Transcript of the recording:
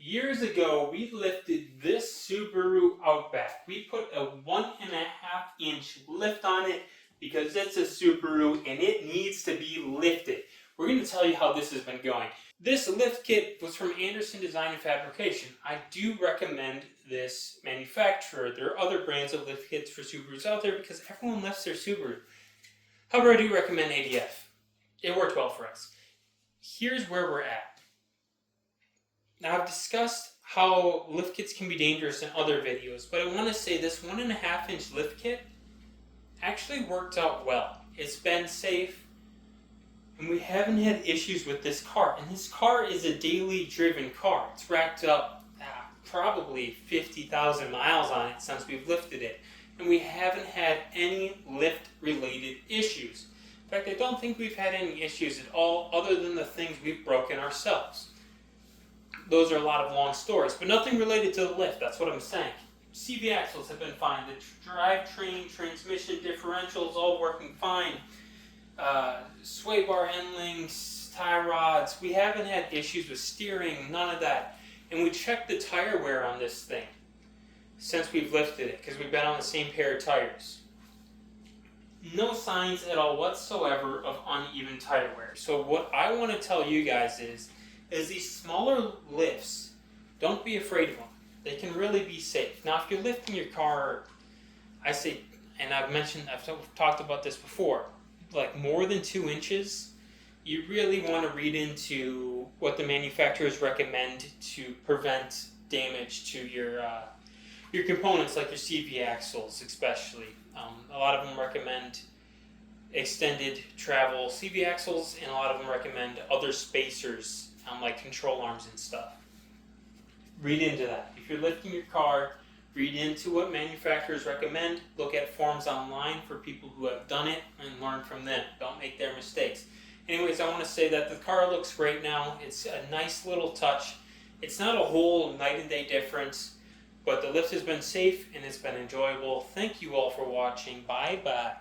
Years ago, we lifted this Subaru Outback. We put a 1.5-inch lift on it because it's a Subaru and it needs to be lifted. We're going to tell you how this has been going. This lift kit was from Anderson Design Fabrication. I do recommend this manufacturer. There are other brands of lift kits for Subarus out there because everyone lifts their Subaru. However, I do recommend ADF. It worked well for us. Here's where we're at. Now, I've discussed how lift kits can be dangerous in other videos, but I want to say this 1.5-inch lift kit actually worked out well. It's been safe, and we haven't had issues with this car. And this car is a daily driven car. It's racked up probably 50,000 miles on it since we've lifted it, and we haven't had any lift-related issues. In fact, I don't think we've had any issues at all other than the things we've broken ourselves. Those are a lot of long stories, but nothing related to the lift, that's what I'm saying. CV axles have been fine. The drivetrain, transmission, differentials, all working fine. Sway bar end links, tie rods. We haven't had issues with steering, none of that. And we checked the tire wear on this thing since we've lifted it, because we've been on the same pair of tires. No signs at all whatsoever of uneven tire wear. So what I want to tell you guys is these smaller lifts, don't be afraid of them. They can really be safe. Now, if you're lifting your car, I say, and I've talked about this before, like more than 2 inches, you really want to read into what the manufacturers recommend to prevent damage to your components, like your CV axles especially. A lot of them recommend extended travel CV axles, and a lot of them recommend other spacers, like control arms and stuff. Read into that. If you're lifting your car, read into what manufacturers recommend. Look at forums online for people who have done it and learn from them. Don't make their mistakes. Anyways, I want to say that the car looks great now. It's a nice little touch. It's not a whole night and day difference, but the lift has been safe and it's been enjoyable. Thank you all for watching. Bye-bye.